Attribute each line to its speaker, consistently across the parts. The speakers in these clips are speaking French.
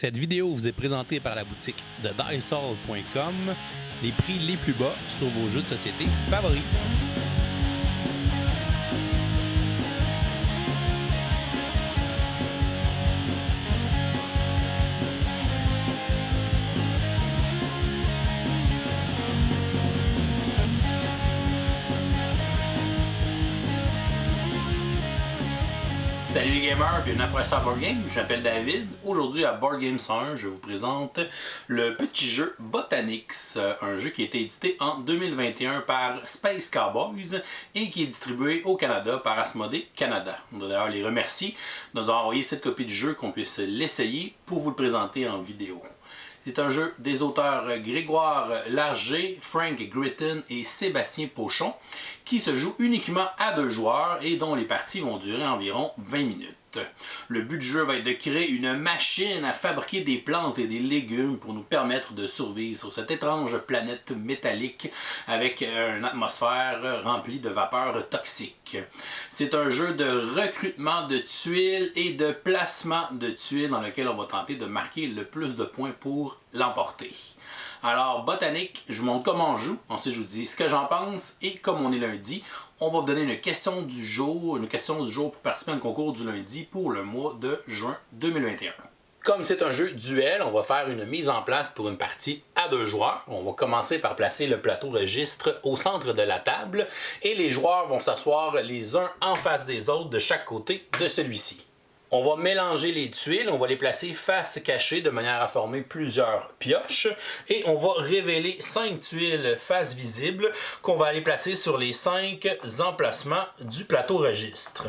Speaker 1: Cette vidéo vous est présentée par la boutique de Dicehall.com, les prix les plus bas sur vos jeux de société favoris.
Speaker 2: Salut les gamers, bienvenue à Professeur Board Game, je m'appelle David. Aujourd'hui à Board Game 101, je vous présente le petit jeu Botanix, un jeu qui a été édité en 2021 par Space Cowboys et qui est distribué au Canada par Asmodée Canada. On doit d'ailleurs les remercier de nous avoir envoyé cette copie du jeu qu'on puisse l'essayer pour vous le présenter en vidéo. C'est un jeu des auteurs Grégoire Larger, Frank Gritton et Sébastien Pochon qui se joue uniquement à 2 joueurs et dont les parties vont durer environ 20 minutes. Le but du jeu va être de créer une machine à fabriquer des plantes et des légumes pour nous permettre de survivre sur cette étrange planète métallique avec une atmosphère remplie de vapeurs toxiques. C'est un jeu de recrutement de tuiles et de placement de tuiles dans lequel on va tenter de marquer le plus de points pour l'emporter. Alors, Botanix, je vous montre comment on joue, ensuite je vous dis ce que j'en pense, et comme on est lundi, on va vous donner une question du jour pour participer à un concours du lundi pour le mois de juin 2021. Comme c'est un jeu duel, on va faire une mise en place pour une partie à 2 joueurs. On va commencer par placer le plateau registre au centre de la table, et les joueurs vont s'asseoir les uns en face des autres de chaque côté de celui-ci. On va mélanger les tuiles, on va les placer face cachée de manière à former plusieurs pioches et on va révéler 5 tuiles face visible qu'on va aller placer sur les 5 emplacements du plateau registre.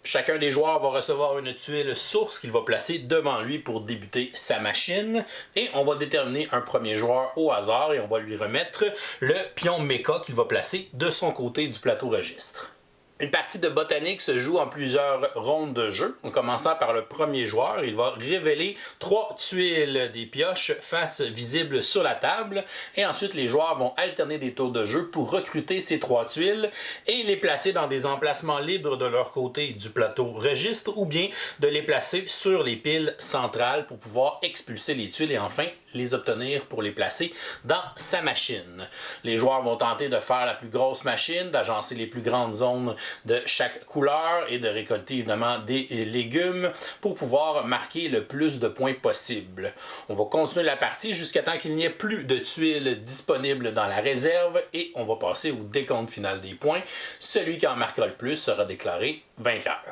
Speaker 2: Chacun des joueurs va recevoir une tuile source qu'il va placer devant lui pour débuter sa machine et on va déterminer un premier joueur au hasard et on va lui remettre le pion méca qu'il va placer de son côté du plateau registre. Une partie de Botanix se joue en plusieurs rondes de jeu. En commençant par le premier joueur, il va révéler 3 tuiles des pioches face visible sur la table. Et ensuite, les joueurs vont alterner des tours de jeu pour recruter ces 3 tuiles et les placer dans des emplacements libres de leur côté du plateau registre ou bien de les placer sur les piles centrales pour pouvoir expulser les tuiles et enfin les obtenir pour les placer dans sa machine. Les joueurs vont tenter de faire la plus grosse machine, d'agencer les plus grandes zones de chaque couleur et de récolter évidemment des légumes pour pouvoir marquer le plus de points possible. On va continuer la partie jusqu'à temps qu'il n'y ait plus de tuiles disponibles dans la réserve et on va passer au décompte final des points. Celui qui en marquera le plus sera déclaré vainqueur.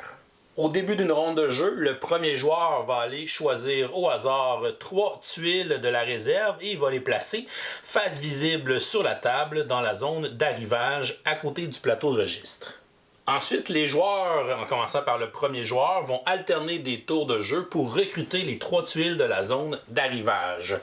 Speaker 2: Au début d'une ronde de jeu, le premier joueur va aller choisir au hasard 3 tuiles de la réserve et il va les placer face visible sur la table dans la zone d'arrivage à côté du plateau registre. Ensuite, les joueurs, en commençant par le premier joueur, vont alterner des tours de jeu pour recruter les 3 tuiles de la zone d'arrivage.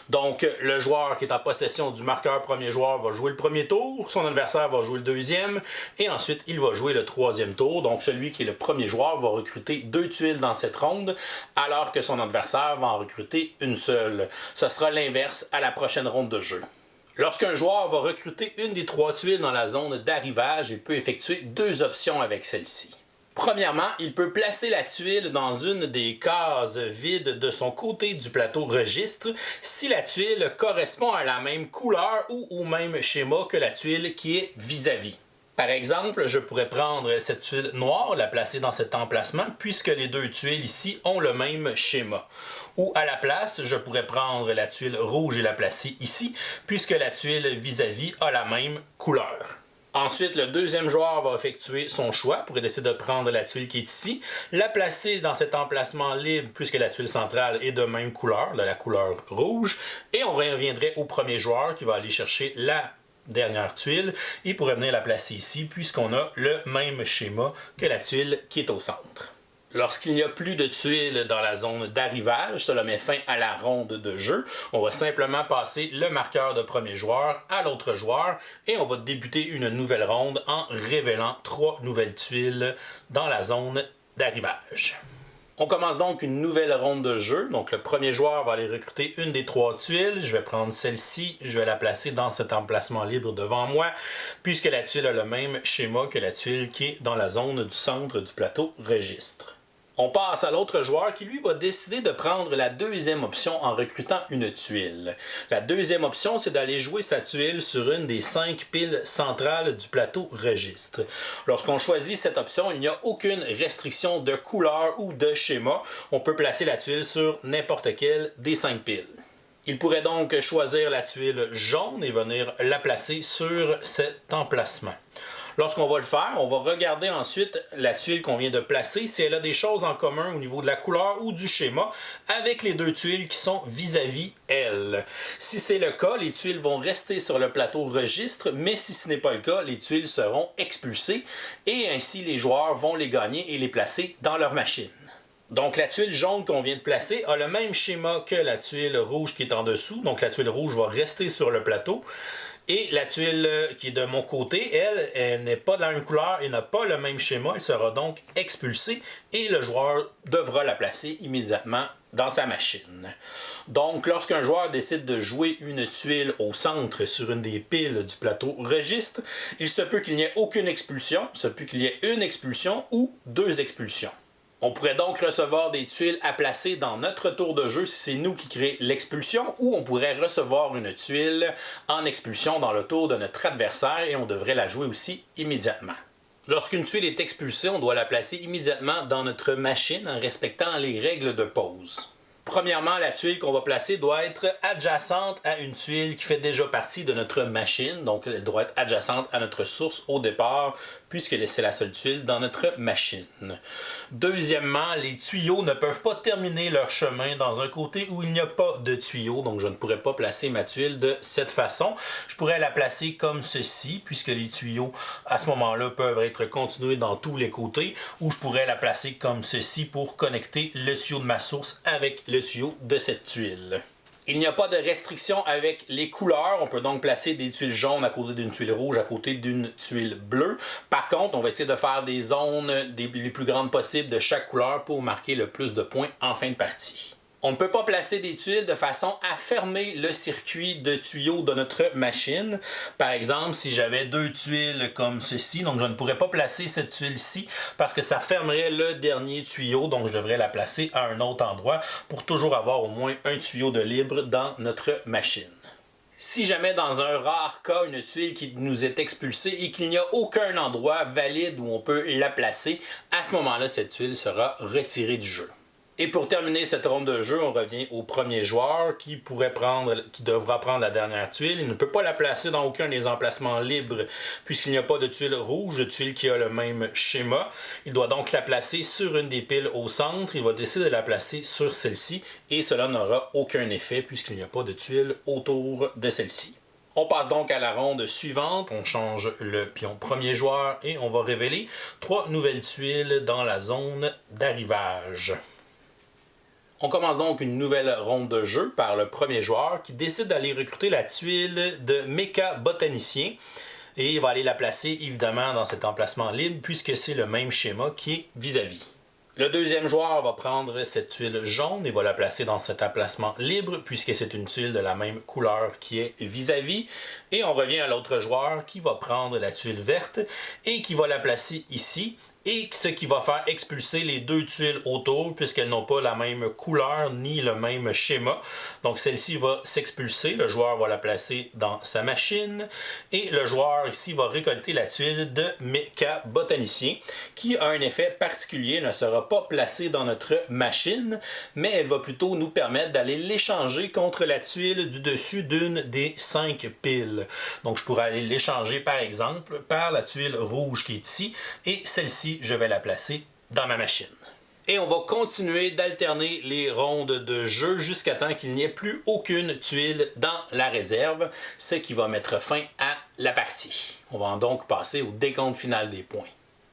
Speaker 2: Donc, le joueur qui est en possession du marqueur premier joueur va jouer le premier tour, son adversaire va jouer le deuxième, et ensuite, il va jouer le 3e tour. Donc, celui qui est le premier joueur va recruter 2 tuiles dans cette ronde, alors que son adversaire va en recruter une seule. Ce sera l'inverse à la prochaine ronde de jeu. Lorsqu'un joueur va recruter une des 3 tuiles dans la zone d'arrivage, il peut effectuer 2 options avec celle-ci. Premièrement, il peut placer la tuile dans une des cases vides de son côté du plateau registre si la tuile correspond à la même couleur ou au même schéma que la tuile qui est vis-à-vis. Par exemple, je pourrais prendre cette tuile noire, la placer dans cet emplacement, puisque les 2 tuiles ici ont le même schéma. Ou à la place, je pourrais prendre la tuile rouge et la placer ici, puisque la tuile vis-à-vis a la même couleur. Ensuite, le deuxième joueur va effectuer son choix pour décider de prendre la tuile qui est ici, la placer dans cet emplacement libre puisque la tuile centrale est de même couleur, de la couleur rouge, et on reviendrait au premier joueur qui va aller chercher la dernière tuile et pourrait venir la placer ici puisqu'on a le même schéma que la tuile qui est au centre. Lorsqu'il n'y a plus de tuiles dans la zone d'arrivage, cela met fin à la ronde de jeu. On va simplement passer le marqueur de premier joueur à l'autre joueur et on va débuter une nouvelle ronde en révélant 3 nouvelles tuiles dans la zone d'arrivage. On commence donc une nouvelle ronde de jeu. Donc le premier joueur va aller recruter une des 3 tuiles. Je vais prendre celle-ci, je vais la placer dans cet emplacement libre devant moi, puisque la tuile a le même schéma que la tuile qui est dans la zone du centre du plateau registre. On passe à l'autre joueur qui, lui, va décider de prendre la deuxième option en recrutant une tuile. La deuxième option, c'est d'aller jouer sa tuile sur une des 5 piles centrales du plateau registre. Lorsqu'on choisit cette option, il n'y a aucune restriction de couleur ou de schéma. On peut placer la tuile sur n'importe quelle des 5 piles. Il pourrait donc choisir la tuile jaune et venir la placer sur cet emplacement. Lorsqu'on va le faire, on va regarder ensuite la tuile qu'on vient de placer, si elle a des choses en commun au niveau de la couleur ou du schéma avec les deux tuiles qui sont vis-à-vis elle. Si c'est le cas, les tuiles vont rester sur le plateau registre, mais si ce n'est pas le cas, les tuiles seront expulsées et ainsi les joueurs vont les gagner et les placer dans leur machine. Donc la tuile jaune qu'on vient de placer a le même schéma que la tuile rouge qui est en dessous, donc la tuile rouge va rester sur le plateau. Et la tuile qui est de mon côté, elle n'est pas de la même couleur et n'a pas le même schéma. Elle sera donc expulsée et le joueur devra la placer immédiatement dans sa machine. Donc, lorsqu'un joueur décide de jouer une tuile au centre sur une des piles du plateau registre, il se peut qu'il n'y ait aucune expulsion, il se peut qu'il y ait une expulsion ou 2 expulsions. On pourrait donc recevoir des tuiles à placer dans notre tour de jeu si c'est nous qui créons l'expulsion, ou on pourrait recevoir une tuile en expulsion dans le tour de notre adversaire et on devrait la jouer aussi immédiatement. Lorsqu'une tuile est expulsée, on doit la placer immédiatement dans notre machine en respectant les règles de pause. Premièrement, la tuile qu'on va placer doit être adjacente à une tuile qui fait déjà partie de notre machine, donc elle doit être adjacente à notre source au départ, puisque c'est la seule tuile dans notre machine. Deuxièmement, les tuyaux ne peuvent pas terminer leur chemin dans un côté où il n'y a pas de tuyau, donc je ne pourrais pas placer ma tuile de cette façon. Je pourrais la placer comme ceci, puisque les tuyaux à ce moment-là peuvent être continués dans tous les côtés, ou je pourrais la placer comme ceci pour connecter le tuyau de ma source avec le tuyau de cette tuile. Il n'y a pas de restriction avec les couleurs. On peut donc placer des tuiles jaunes à côté d'une tuile rouge, à côté d'une tuile bleue. Par contre, on va essayer de faire des zones les plus grandes possibles de chaque couleur pour marquer le plus de points en fin de partie. On ne peut pas placer des tuiles de façon à fermer le circuit de tuyaux de notre machine. Par exemple, si j'avais 2 tuiles comme ceci, donc je ne pourrais pas placer cette tuile-ci parce que ça fermerait le dernier tuyau, donc je devrais la placer à un autre endroit pour toujours avoir au moins un tuyau de libre dans notre machine. Si jamais dans un rare cas, une tuile qui nous est expulsée et qu'il n'y a aucun endroit valide où on peut la placer, à ce moment-là, cette tuile sera retirée du jeu. Et pour terminer cette ronde de jeu, on revient au premier joueur qui devra prendre la dernière tuile. Il ne peut pas la placer dans aucun des emplacements libres puisqu'il n'y a pas de tuile rouge, de tuile qui a le même schéma. Il doit donc la placer sur une des piles au centre. Il va décider de la placer sur celle-ci et cela n'aura aucun effet puisqu'il n'y a pas de tuile autour de celle-ci. On passe donc à la ronde suivante, on change le pion premier joueur et on va révéler 3 nouvelles tuiles dans la zone d'arrivage. On commence donc une nouvelle ronde de jeu par le premier joueur qui décide d'aller recruter la tuile de méca botanicien et il va aller la placer évidemment dans cet emplacement libre puisque c'est le même schéma qui est vis-à-vis. Le deuxième joueur va prendre cette tuile jaune et va la placer dans cet emplacement libre puisque c'est une tuile de la même couleur qui est vis-à-vis. Et on revient à l'autre joueur qui va prendre la tuile verte et qui va la placer ici. Et ce qui va faire expulser les 2 tuiles autour puisqu'elles n'ont pas la même couleur ni le même schéma. Donc celle-ci va s'expulser, le joueur va la placer dans sa machine et le joueur ici va récolter la tuile de méca botanicien qui a un effet particulier, elle ne sera pas placée dans notre machine mais elle va plutôt nous permettre d'aller l'échanger contre la tuile du dessus d'une des 5 piles. Donc je pourrais aller l'échanger par exemple par la tuile rouge qui est ici et celle-ci je vais la placer dans ma machine. Et on va continuer d'alterner les rondes de jeu jusqu'à temps qu'il n'y ait plus aucune tuile dans la réserve, ce qui va mettre fin à la partie. On va donc passer au décompte final des points.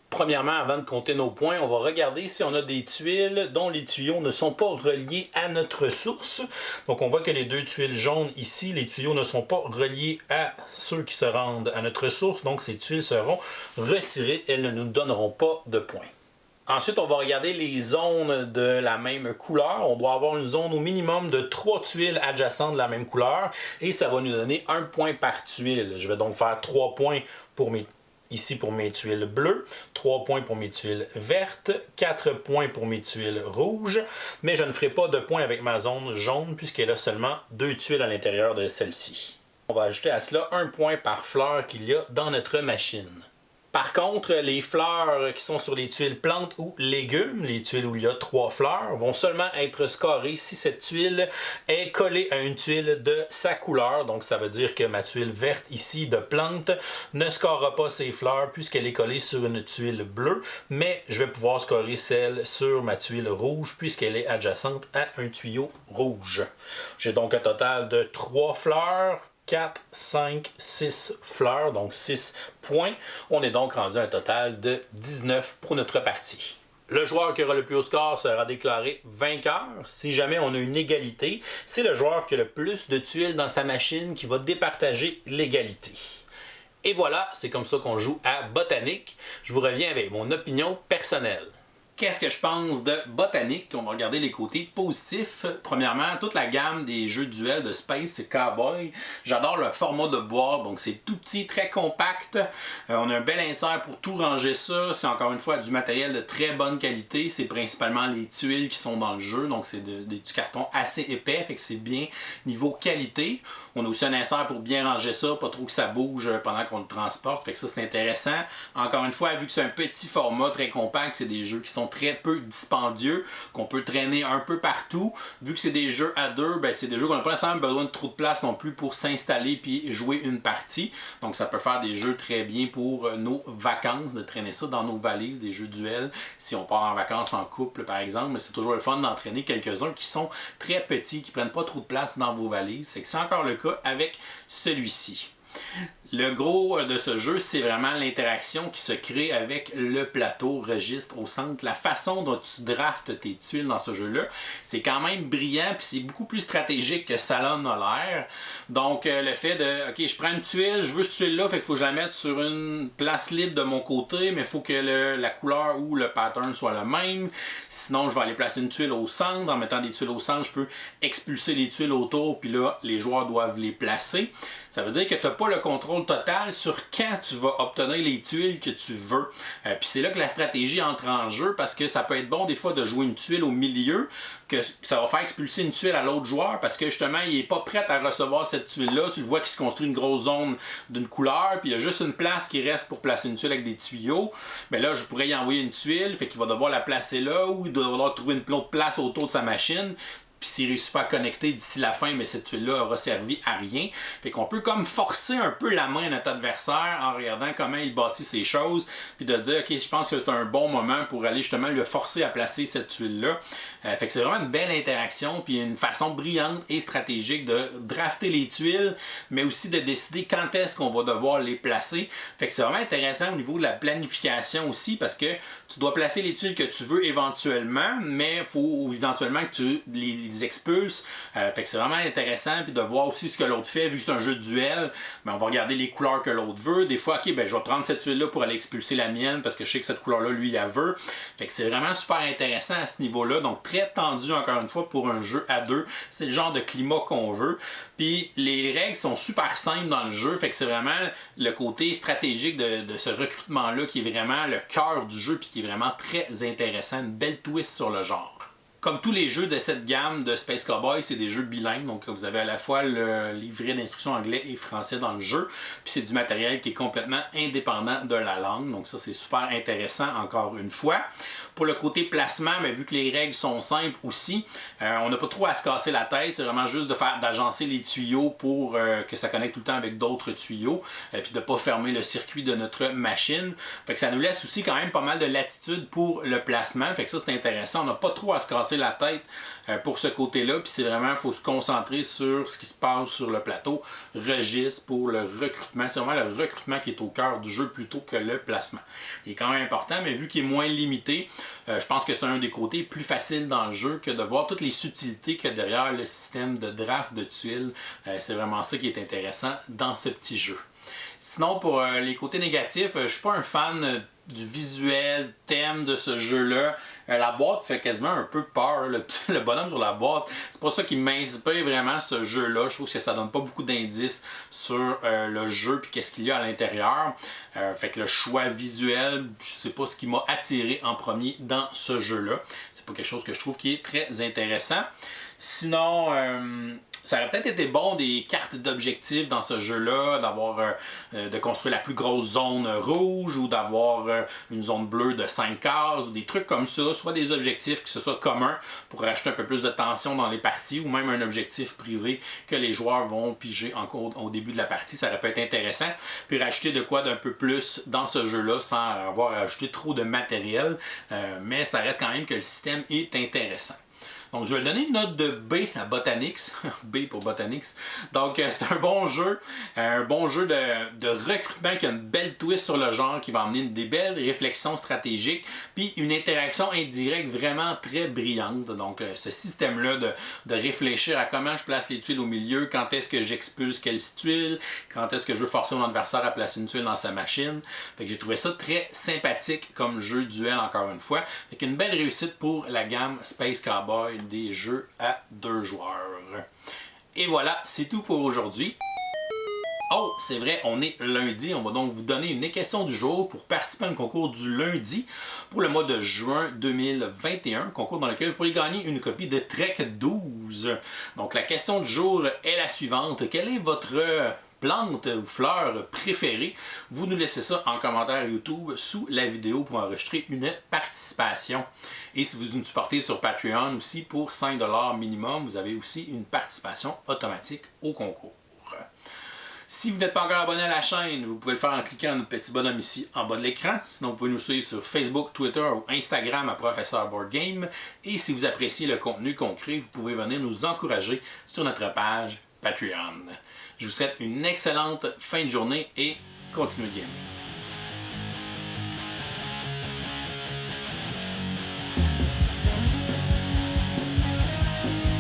Speaker 2: Premièrement, avant de compter nos points, on va regarder si on a des tuiles dont les tuyaux ne sont pas reliés à notre source. Donc on voit que les 2 tuiles jaunes ici, les tuyaux ne sont pas reliés à ceux qui se rendent à notre source. Donc ces tuiles seront retirées, elles ne nous donneront pas de points. Ensuite, on va regarder les zones de la même couleur. On doit avoir une zone au minimum de 3 tuiles adjacentes de la même couleur et ça va nous donner 1 point par tuile. Je vais donc faire 3 points pour mes ici pour mes tuiles bleues, 3 points pour mes tuiles vertes, 4 points pour mes tuiles rouges, mais je ne ferai pas de points avec ma zone jaune puisqu'elle a seulement 2 tuiles à l'intérieur de celle-ci. On va ajouter à cela 1 point par fleur qu'il y a dans notre machine. Par contre, les fleurs qui sont sur les tuiles plantes ou légumes, les tuiles où il y a 3 fleurs, vont seulement être scorées si cette tuile est collée à une tuile de sa couleur. Donc ça veut dire que ma tuile verte ici de plante ne scorera pas ses fleurs puisqu'elle est collée sur une tuile bleue, mais je vais pouvoir scorer celle sur ma tuile rouge puisqu'elle est adjacente à un tuyau rouge. J'ai donc un total de 3 fleurs. 4, 5, 6 fleurs, donc 6 points. On est donc rendu à un total de 19 pour notre partie. Le joueur qui aura le plus haut score sera déclaré vainqueur. Si jamais on a une égalité, c'est le joueur qui a le plus de tuiles dans sa machine qui va départager l'égalité. Et voilà, c'est comme ça qu'on joue à Botanique. Je vous reviens avec mon opinion personnelle. Qu'est-ce que je pense de Botanique? On va regarder les côtés positifs. Premièrement, toute la gamme des jeux de duel de Space et Cowboy. J'adore le format de boîte, donc c'est tout petit, très compact. On a un bel insert pour tout ranger ça. C'est encore une fois du matériel de très bonne qualité. C'est principalement les tuiles qui sont dans le jeu, donc c'est du carton assez épais, fait que c'est bien niveau qualité. On a aussi un insert pour bien ranger ça, pas trop que ça bouge pendant qu'on le transporte, fait que ça c'est intéressant. Encore une fois, vu que c'est un petit format très compact, c'est des jeux qui sont très peu dispendieux, qu'on peut traîner un peu partout. Vu que c'est des jeux à deux, ben c'est des jeux qu'on n'a pas nécessairement besoin de trop de place non plus pour s'installer puis jouer une partie. Donc ça peut faire des jeux très bien pour nos vacances, de traîner ça dans nos valises, des jeux duels, si on part en vacances en couple par exemple, mais c'est toujours le fun d'entraîner quelques-uns qui sont très petits, qui prennent pas trop de place dans vos valises. Fait que c'est encore le cas avec celui-ci. Le gros de ce jeu, c'est vraiment l'interaction qui se crée avec le plateau registre au centre. La façon dont tu draftes tes tuiles dans ce jeu-là, c'est quand même brillant puis c'est beaucoup plus stratégique que ça en a l'air. Donc le fait de, ok, je prends une tuile, je veux cette tuile-là, fait qu'il faut que je la mette sur une place libre de mon côté, mais il faut que la couleur ou le pattern soit le même. Sinon, je vais aller placer une tuile au centre. En mettant des tuiles au centre, je peux expulser les tuiles autour, puis là, les joueurs doivent les placer. Ça veut dire que tu n'as pas le contrôle total sur quand tu vas obtenir les tuiles que tu veux. Puis c'est là que la stratégie entre en jeu parce que ça peut être bon des fois de jouer une tuile au milieu, que ça va faire expulser une tuile à l'autre joueur parce que justement il n'est pas prêt à recevoir cette tuile-là. Tu le vois qu'il se construit une grosse zone d'une couleur, puis il y a juste une place qui reste pour placer une tuile avec des tuyaux. Mais là, je pourrais y envoyer une tuile, fait qu'il va devoir la placer là ou il doit devoir trouver une autre place autour de sa machine. Puis s'il ne réussit pas à connecter d'ici la fin, mais cette tuile-là aura servi à rien. Fait qu'on peut comme forcer un peu la main à notre adversaire en regardant comment il bâtit ses choses, puis de dire, ok, je pense que c'est un bon moment pour aller justement le forcer à placer cette tuile-là. Fait que c'est vraiment une belle interaction, puis une façon brillante et stratégique de drafter les tuiles, mais aussi de décider quand est-ce qu'on va devoir les placer. Fait que c'est vraiment intéressant au niveau de la planification aussi, parce que tu dois placer les tuiles que tu veux éventuellement, mais il faut éventuellement que tu les expulses. Fait que c'est vraiment intéressant, puis de voir aussi ce que l'autre fait, vu que c'est un jeu de duel, ben on va regarder les couleurs que l'autre veut. Des fois, ok, ben je vais prendre cette tuile-là pour aller expulser la mienne, parce que je sais que cette couleur-là, lui, il veut. Fait que c'est vraiment super intéressant à ce niveau-là, donc très tendu encore une fois pour un jeu à deux. C'est le genre de climat qu'on veut. Puis les règles sont super simples dans le jeu, fait que c'est vraiment le côté stratégique de ce recrutement-là qui est vraiment le cœur du jeu, puis qui est vraiment très intéressant, une belle twist sur le genre. Comme tous les jeux de cette gamme de Space Cowboy, c'est des jeux bilingues, donc vous avez à la fois le livret d'instructions anglais et français dans le jeu, puis c'est du matériel qui est complètement indépendant de la langue, donc ça c'est super intéressant encore une fois. Pour le côté placement, mais vu que les règles sont simples aussi, on n'a pas trop à se casser la tête, c'est vraiment juste d'agencer les tuyaux pour que ça connecte tout le temps avec d'autres tuyaux, puis de ne pas fermer le circuit de notre machine. Fait que ça nous laisse aussi quand même pas mal de latitude pour le placement, fait que ça c'est intéressant, on n'a pas trop à se casser la tête pour ce côté-là, puis c'est vraiment, il faut se concentrer sur ce qui se passe sur le plateau, registre pour le recrutement, c'est vraiment le recrutement qui est au cœur du jeu plutôt que le placement. Il est quand même important, mais vu qu'il est moins limité, je pense que c'est un des côtés plus faciles dans le jeu que de voir toutes les subtilités qu'il y a derrière le système de draft de tuiles. C'est vraiment ça qui est intéressant dans ce petit jeu. Sinon, pour les côtés négatifs, je suis pas un fan du visuel, thème de ce jeu-là. La boîte fait quasiment un peu peur, le bonhomme sur la boîte. C'est pas ça qui m'inspire vraiment ce jeu-là. Je trouve que ça donne pas beaucoup d'indices sur le jeu et qu'est-ce qu'il y a à l'intérieur. Fait que le choix visuel, je sais pas ce qui m'a attiré en premier dans ce jeu-là. C'est pas quelque chose que je trouve qui est très intéressant. Sinon, ça aurait peut-être été bon des cartes d'objectifs dans ce jeu-là, d'avoir de construire la plus grosse zone rouge ou d'avoir une zone bleue de 5 cases ou des trucs comme ça, soit des objectifs qui se soient communs pour rajouter un peu plus de tension dans les parties ou même un objectif privé que les joueurs vont piger au début de la partie, ça aurait pu être intéressant. Puis rajouter de quoi d'un peu plus dans ce jeu-là sans avoir rajouté trop de matériel, mais ça reste quand même que le système est intéressant. Donc, je vais donner une note de B à Botanix. B pour Botanix. Donc, c'est un bon jeu de recrutement qui a une belle twist sur le genre, qui va amener des belles réflexions stratégiques, puis une interaction indirecte vraiment très brillante. Donc, ce système-là de réfléchir à comment je place les tuiles au milieu, quand est-ce que j'expulse quelle tuile, quand est-ce que je veux forcer mon adversaire à placer une tuile dans sa machine. Fait que j'ai trouvé ça très sympathique comme jeu duel, encore une fois. Fait qu'une belle réussite pour la gamme Space Cowboy des jeux à 2 joueurs. Et voilà, c'est tout pour aujourd'hui. Oh, c'est vrai, on est lundi. On va donc vous donner une question du jour pour participer à un concours du lundi pour le mois de juin 2021. Concours dans lequel vous pourrez gagner une copie de Trek 12. Donc la question du jour est la suivante. Quelle est votre plante ou fleur préférée? Vous nous laissez ça en commentaire YouTube sous la vidéo pour enregistrer une participation. Et si vous nous supportez sur Patreon aussi, pour 5$ minimum, vous avez aussi une participation automatique au concours. Si vous n'êtes pas encore abonné à la chaîne, vous pouvez le faire en cliquant sur notre petit bonhomme ici en bas de l'écran. Sinon, vous pouvez nous suivre sur Facebook, Twitter ou Instagram à Professeur Board Game. Et si vous appréciez le contenu qu'on crée, vous pouvez venir nous encourager sur notre page Patreon. Je vous souhaite une excellente fin de journée et continuez de gamer.